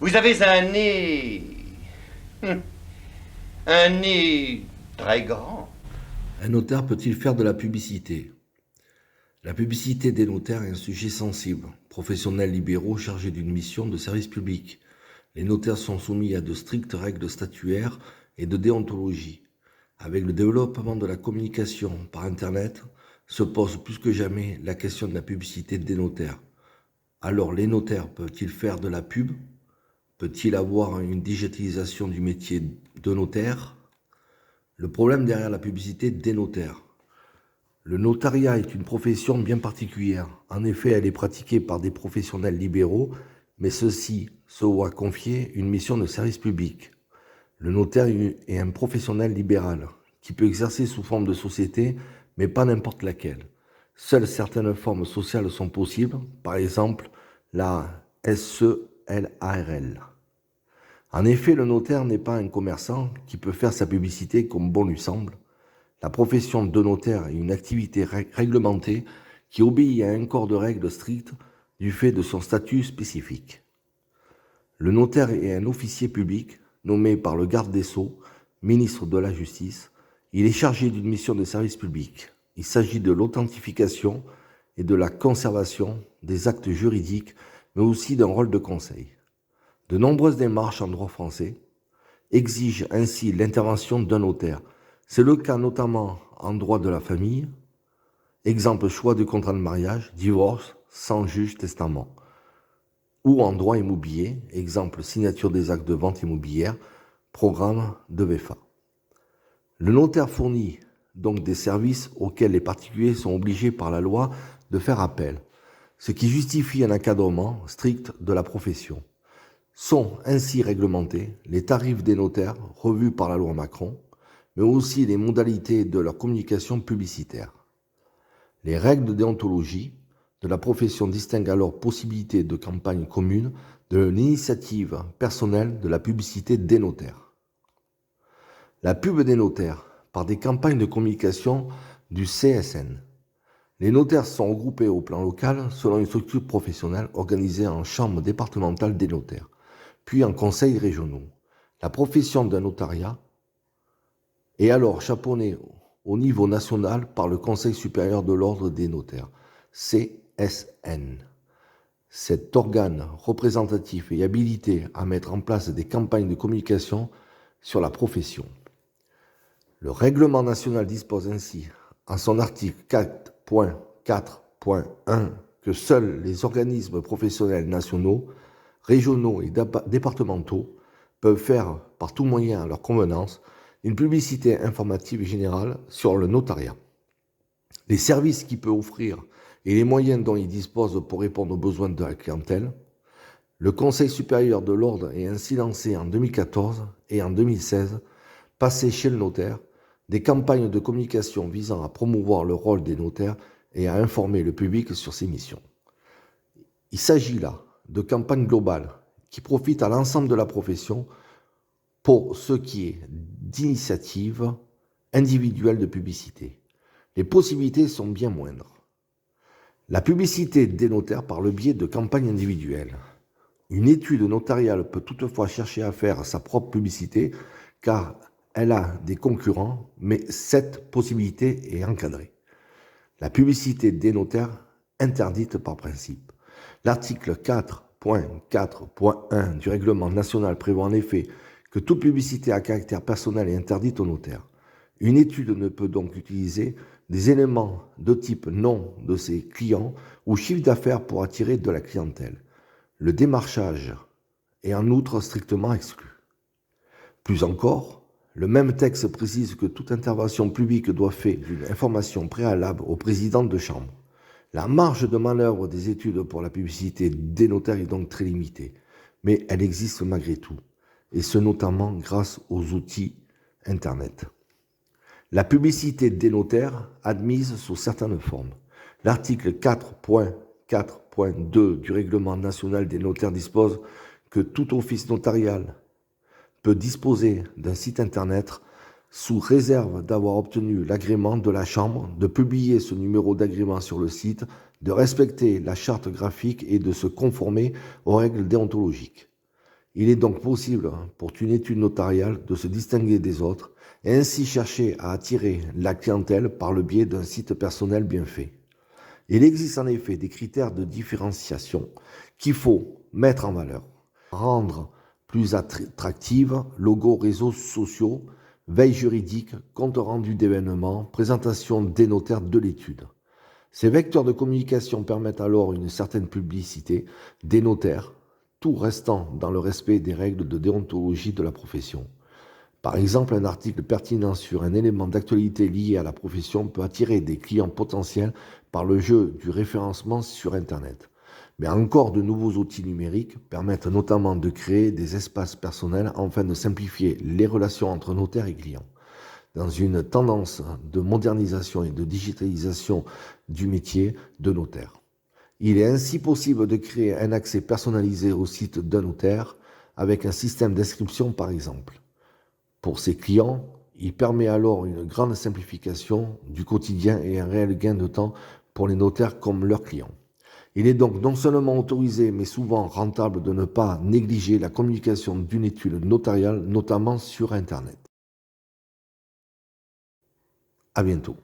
Vous avez un nez... hum, un nez très grand. Un notaire peut-il faire de la publicité? La publicité des notaires est un sujet sensible. Professionnels libéraux chargés d'une mission de service public. Les notaires sont soumis à de strictes règles statutaires et de déontologie. Avec le développement de la communication par Internet, se pose plus que jamais la question de la publicité des notaires. Alors, les notaires peuvent-ils faire de la pub? Peut-il avoir une digitalisation du métier de notaire? Le problème derrière la publicité des notaires. Le notariat est une profession bien particulière. En effet, elle est pratiquée par des professionnels libéraux, mais ceux-ci se voient confier une mission de service public. Le notaire est un professionnel libéral qui peut exercer sous forme de société, mais pas n'importe laquelle. Seules certaines formes sociales sont possibles, par exemple la SELARL. En effet, le notaire n'est pas un commerçant qui peut faire sa publicité comme bon lui semble. La profession de notaire est une activité réglementée qui obéit à un corps de règles strictes du fait de son statut spécifique. Le notaire est un officier public nommé par le garde des Sceaux, ministre de la Justice. Il est chargé d'une mission de service public. Il s'agit de l'authentification et de la conservation des actes juridiques, mais aussi d'un rôle de conseil. De nombreuses démarches en droit français exigent ainsi l'intervention d'un notaire. C'est le cas notamment en droit de la famille, exemple choix du contrat de mariage, divorce, sans juge, testament, ou en droit immobilier, exemple signature des actes de vente immobilière, programme de VEFA. Le notaire fournit donc des services auxquels les particuliers sont obligés par la loi de faire appel, ce qui justifie un encadrement strict de la profession. Sont ainsi réglementés les tarifs des notaires revus par la loi Macron, mais aussi les modalités de leur communication publicitaire. Les règles de déontologie de la profession distinguent alors possibilité de campagne commune de l'initiative personnelle de la publicité des notaires. La pub des notaires par des campagnes de communication du CSN. Les notaires sont regroupés au plan local selon une structure professionnelle organisée en chambre départementale des notaires, puis en conseils régionaux. La profession d'un notariat est alors chapeaunée au niveau national par le Conseil supérieur de l'ordre des notaires, CSN. Cet organe représentatif est habilité à mettre en place des campagnes de communication sur la profession. Le règlement national dispose ainsi, en son article 4.4.1, que seuls les organismes professionnels nationaux, régionaux et départementaux peuvent faire, par tout moyen à leur convenance, une publicité informative générale sur le notariat. Les services qu'il peut offrir et les moyens dont il dispose pour répondre aux besoins de la clientèle. Le Conseil supérieur de l'ordre est ainsi lancé en 2014 et en 2016, passé chez le notaire, des campagnes de communication visant à promouvoir le rôle des notaires et à informer le public sur ses missions. Il s'agit là de campagnes globales qui profitent à l'ensemble de la profession pour ce qui est d'initiatives individuelles de publicité. Les possibilités sont bien moindres. La publicité des notaires par le biais de campagnes individuelles. Une étude notariale peut toutefois chercher à faire sa propre publicité car elle a des concurrents, mais cette possibilité est encadrée. La publicité des notaires interdite par principe. L'article 4.4.1 du règlement national prévoit en effet que toute publicité à caractère personnel est interdite aux notaires. Une étude ne peut donc utiliser des éléments de type nom de ses clients ou chiffre d'affaires pour attirer de la clientèle. Le démarchage est en outre strictement exclu. Plus encore, le même texte précise que toute intervention publique doit faire d'une information préalable au président de chambre. La marge de manœuvre des études pour la publicité des notaires est donc très limitée, mais elle existe malgré tout, et ce notamment grâce aux outils Internet. La publicité des notaires admise sous certaines formes. L'article 4.4.2 du règlement national des notaires dispose que tout office notarial peut disposer d'un site internet sous réserve d'avoir obtenu l'agrément de la Chambre, de publier ce numéro d'agrément sur le site, de respecter la charte graphique et de se conformer aux règles déontologiques. Il est donc possible pour une étude notariale de se distinguer des autres et ainsi chercher à attirer la clientèle par le biais d'un site personnel bien fait. Il existe en effet des critères de différenciation qu'il faut mettre en valeur. Rendre plus attractive, logo réseaux sociaux, veille juridique, compte rendu d'événements, présentation des notaires de l'étude. Ces vecteurs de communication permettent alors une certaine publicité des notaires, tout restant dans le respect des règles de déontologie de la profession. Par exemple, un article pertinent sur un élément d'actualité lié à la profession peut attirer des clients potentiels par le jeu du référencement sur Internet. Mais encore de nouveaux outils numériques permettent notamment de créer des espaces personnels afin de simplifier les relations entre notaires et clients. Dans une tendance de modernisation et de digitalisation du métier de notaire. Il est ainsi possible de créer un accès personnalisé au site d'un notaire avec un système d'inscription par exemple. Pour ses clients, il permet alors une grande simplification du quotidien et un réel gain de temps pour les notaires comme leurs clients. Il est donc non seulement autorisé, mais souvent rentable de ne pas négliger la communication d'une étude notariale, notamment sur Internet. À bientôt.